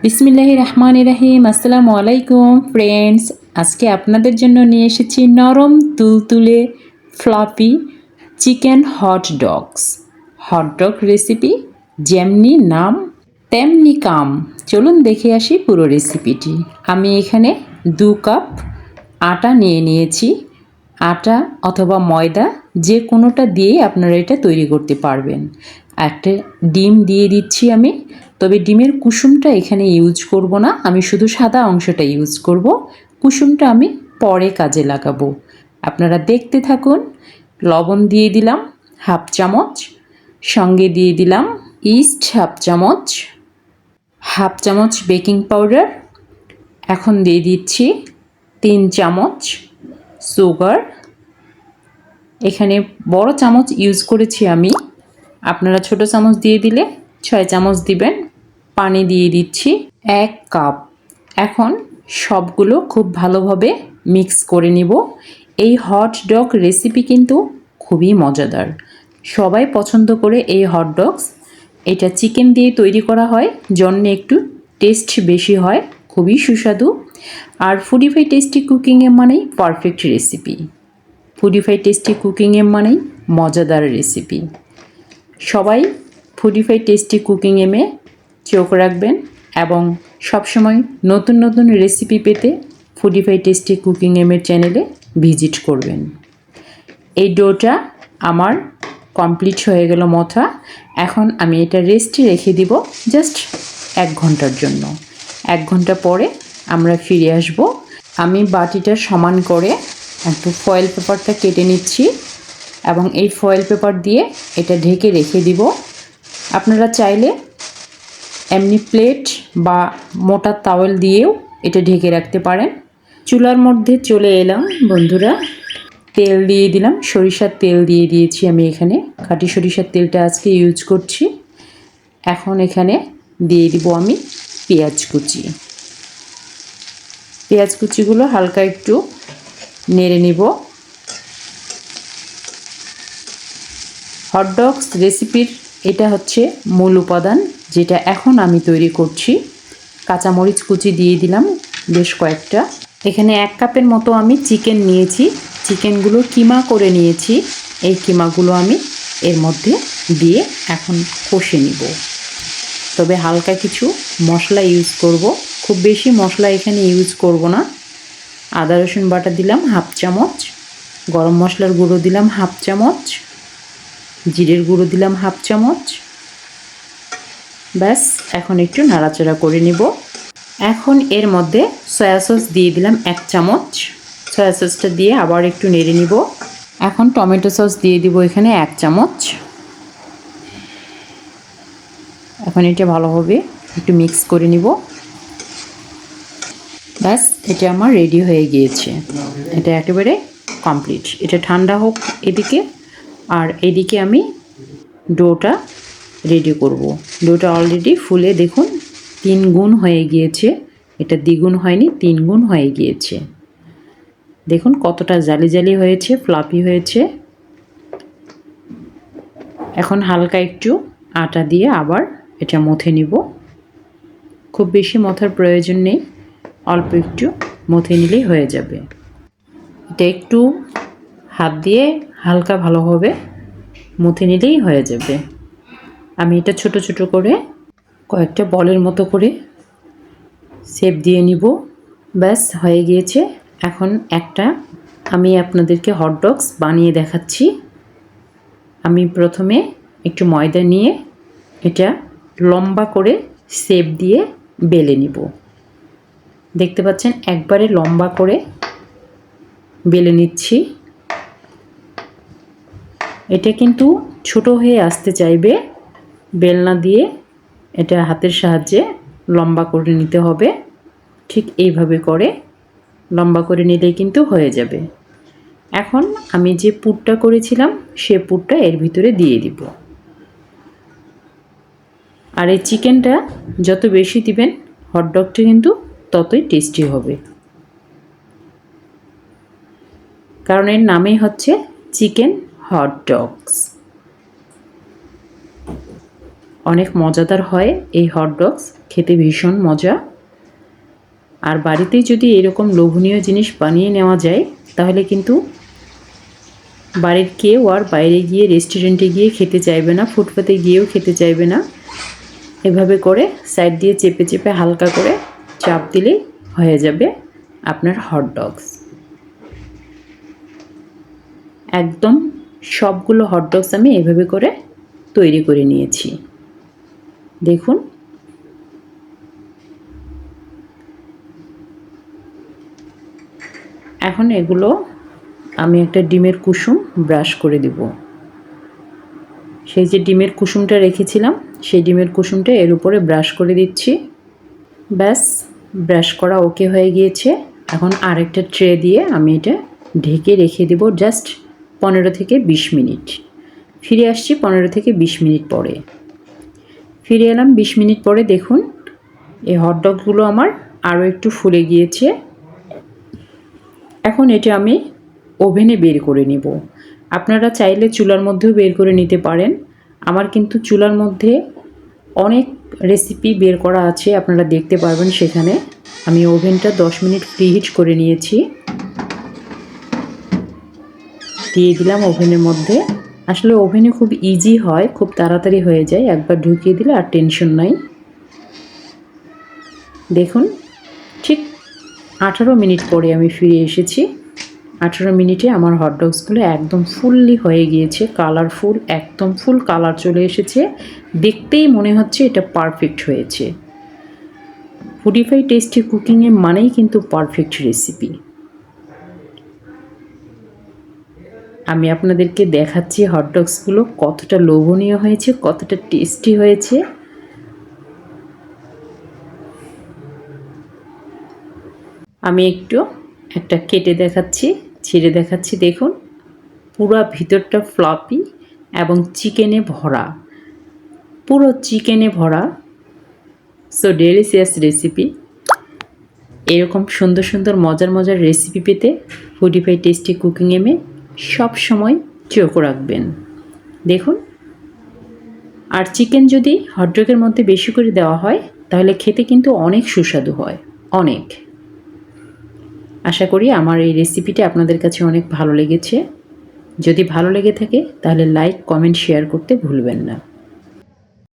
বিসমিল্লাহির রহমানির রহিম। আসসালামু আলাইকুম ফ্রেন্ডস। আজকে আপনাদের জন্য নিয়ে এসেছি নরম তুলতুলে fluffy chicken hot dog recipe. যেমনি নাম তেমনি কাম। চলুন দেখে আসি পুরো রেসিপিটি। আমি এখানে 2 কাপ আটা নিয়ে নিয়েছি। আটা অথবা ময়দা যে কোনোটা দিয়েই আপনারা এটা তৈরি করতে পারবেন। একটা ডিম দিয়ে দিচ্ছি আমি, তবে ডিমের কুসুমটা এখানে ইউজ করব না, আমি শুধু সাদা অংশটা ইউজ করব। কুসুমটা আমি পরে কাজে লাগাবো। আপনারা দেখতে থাকুন। লবণ দিয়ে দিলাম হাফ চামচ, সঙ্গে দিয়ে দিলাম ইস্ট হাফ চামচ বেকিং পাউডার। এখন দিয়ে দিচ্ছি 3 চামচ সুগার। এখানে বড় চামচ ইউজ করেছি আমি, আপনারা ছোট চামচ দিয়ে দিলে 6 চামচ দিবেন। পানি দিয়ে দিচ্ছি 1 কাপ। এখন সবগুলো খুব ভালোভাবে মিক্স করে নিব। এই হট ডগ রেসিপি কিন্তু খুবই মজাদার, সবাই পছন্দ করে এই হট ডগস। এটা চিকেন দিয়ে তৈরি করা হয়, জন্য একটু টেস্ট বেশি হয়, খুবই সুস্বাদু। আর ফুডিফাই টেস্টি কুকিংয়ে মানেই পারফেক্ট রেসিপি। ফুডিফাই টেস্টি কুকিংয়ে মানেই মজাদার রেসিপি। সবাই ফুডিফাই টেস্টি কুকিং এমে চোখ রাখবেন এবং সবসময় নতুন নতুন রেসিপি পেতে ফুডিফাই টেস্টি কুকিং এমের চ্যানেলে ভিজিট করবেন। এই ডোটা আমার কমপ্লিট হয়ে গেল মথা। এখন আমি এটা রেস্টে রেখে দিব জাস্ট 1 ঘন্টার জন্য। 1 ঘন্টা পরে আমরা ফিরে আসব। আমি বাটিটা সমান করে একটু ফয়েল পেপারটা কেটে নিচ্ছি এবং এই ফয়েল পেপার দিয়ে এটা ঢেকে রেখে দিব। আপনারা চাইলে এমনি প্লেট বা মোটা তাওয়েল দিয়েও এটা ঢেকে রাখতে পারেন। চুলার মধ্যে চলে এলাম বন্ধুরা। তেল দিয়ে দিলাম, সরিষার তেল দিয়ে দিয়েছি আমি এখানে। খাঁটি সরিষার তেলটা আজকে ইউজ করছি। এখন এখানে দিয়ে দিব আমি পেঁয়াজ কুচি। পেঁয়াজ কুচিগুলো হালকা একটু নেড়ে নিব। হট ডগস রেসিপির এটা হচ্ছে মূল উপাদান, যেটা এখন আমি তৈরি করছি। কাঁচামরিচ কুচি দিয়ে দিলাম বেশ কয়েকটা। এখানে 1 কাপের মতো আমি চিকেন নিয়েছি। চিকেনগুলো কিমা করে নিয়েছি। এই কিমাগুলো আমি এর মধ্যে দিয়ে এখন কষে নিব। তবে হালকা কিছু মশলা ইউজ করব, খুব বেশি মশলা এখানে ইউজ করব না। আদা রসুন বাটা দিলাম হাফ চামচ, গরম মশলার গুঁড়ো দিলাম হাফ চামচ, জিরের গুঁড়ো দিলাম হাফ চামচ। ব্যাস, এখন একটু নাড়াচাড়া করে নিব। এখন এর মধ্যে সয়া সস দিয়ে দিলাম 1 চামচ। সয়া সসটা দিয়ে আবার একটু নেড়ে নিব। এখন টমেটো সস দিয়ে দিব এখানে 1 চামচ। এখন এটা ভালোভাবে একটু মিক্স করে নিব। ব্যাস, এটা আমার রেডি হয়ে গিয়েছে। এটা একেবারে কমপ্লিট। এটা ঠান্ডা হোক এদিকে, আর এদিকে আমি ডোটা রেডি করব। ডোটা অলরেডি ফুলে দেখুন 3 গুণ হয়ে গিয়েছে। এটা দ্বিগুণ হয়নি, 3 গুণ হয়ে গিয়েছে। দেখুন কতটা জালি জালি হয়েছে, ফ্লাফি হয়েছে। এখন হালকা একটু আটা দিয়ে আবার এটা মথে নিব। খুব বেশি মথার প্রয়োজন নেই, অল্প একটু মথে নিলেই হয়ে যাবে। এটা একটু হাত দিয়ে হালকা ভালোভাবে মথে নিলেই হয়ে যাবে। আমি এটা ছোট ছোট করে কয়েকটা বলের মতো করে শেপ দিয়ে নিব। ব্যাস হয়ে গিয়েছে। এখন একটা আমি আপনাদেরকে হট ডগস বানিয়ে দেখাচ্ছি। আমি প্রথমে একটু ময়দা নিয়ে এটা লম্বা করে শেপ দিয়ে বেলে নিব। দেখতে পাচ্ছেন একবারে লম্বা করে বেলে নিচ্ছি। এটা কিন্তু ছোট হয়ে আসতে চাইবে, বেলনা দিয়ে এটা হাতের সাহায্যে লম্বা করে নিতে হবে। ঠিক এইভাবে করে লম্বা করে নিলেই কিন্তু হয়ে যাবে। এখন আমি যে পুরটা করেছিলাম সে পুরটা এর ভিতরে দিয়ে দিব। আর এই চিকেনটা যত বেশি দিবেন হট ডগটা কিন্তু ততই টেস্টি হবে, কারণ এর নামই হচ্ছে চিকেন হট ডগস। অনেক মজাদার হয় এই হট ডগস, খেতে ভীষণ মজা। আর বাড়িতেই যদি এরকম লোভনীয় জিনিস বানিয়ে নেওয়া যায় তাহলে কিন্তু বাড়ির কেউ আর বাইরে গিয়ে রেস্টুরেন্টে গিয়ে খেতে চাইবে না, ফুটপাতে গিয়েও খেতে চাইবে না। এভাবে করে সাইড দিয়ে চেপে চেপে হালকা করে চাপ দিলেই হয়ে যাবে আপনার হট ডগস। একদম সবগুলো হট ডগস আমি এভাবে করে তৈরি করে নিয়েছি। দেখুন, এখন এগুলো আমি একটা ডিমের কুসুম ব্রাশ করে দেব। সেই যে ডিমের কুসুমটা রেখেছিলাম সেই ডিমের কুসুমটা এর উপরে ব্রাশ করে দিচ্ছি। ব্যাস, ব্রাশ করা ওকে হয়ে গিয়েছে। এখন আরেকটা ট্রে দিয়ে আমি এটা ঢেকে রেখে দেব জাস্ট 15 থেকে 20 মিনিট। ফিরে আসছি 15 থেকে 20 মিনিট পরে। ফিরে এলাম 20 মিনিট পরে। দেখুন, এই হটডগগুলো আমার আরও একটু ফুলে গিয়েছে। এখন এটা আমি ওভেনে বের করে নিব। আপনারা চাইলে চুলার মধ্যেও বের করে নিতে পারেন। আমার কিন্তু চুলার মধ্যে অনেক রেসিপি বের করা আছে, আপনারা দেখতে পারবেন সেখানে। আমি ওভেনটা 10 মিনিট প্রিহিট করে নিয়েছি, দিয়ে দিলাম ওভেনের মধ্যে। আসলে ওভেনে খুব ইজি হয়, খুব তাড়াতাড়ি হয়ে যায়, একবার ঢুকিয়ে দিলে আর টেনশন নাই। দেখুন, ঠিক 18 মিনিট পরে আমি ফিরে এসেছি। 18 মিনিটে আমার হটডগসগুলো একদম ফুললি হয়ে গিয়েছে, কালারফুল, একদম ফুল কালার চলে এসেছে। দেখতেই মনে হচ্ছে এটা পারফেক্ট হয়েছে। ফুডিফাই টেস্টি কুকিংয়ে মানেই কিন্তু পারফেক্ট রেসিপি। আমি আপনাদেরকে দেখাচ্ছি হটডগসগুলো কতটা লোভনীয় হয়েছে, কতটা টেস্টি হয়েছে। আমি একটা কেটে দেখাচ্ছি, ছিঁড়ে দেখাচ্ছি। দেখুন, পুরো ভিতরটা ফ্লপি এবং চিকেনে ভরা, পুরো চিকেনে ভরা। So delicious recipe. এরকম সুন্দর সুন্দর মজার মজার রেসিপি পেতে ফুডিফাই টেস্টি কুকিং এমে সব সময় চোখ রাখবেন। দেখুন, আর চিকেন যদি হটডগের মধ্যে বেশি করে দেওয়া হয় তাহলে খেতে কিন্তু অনেক সুস্বাদু হয়, অনেক। আশা করি আমার এই রেসিপিটা আপনাদের কাছে অনেক ভালো লেগেছে। যদি ভালো লেগে থাকে তাহলে লাইক, কমেন্ট, শেয়ার করতে ভুলবেন না।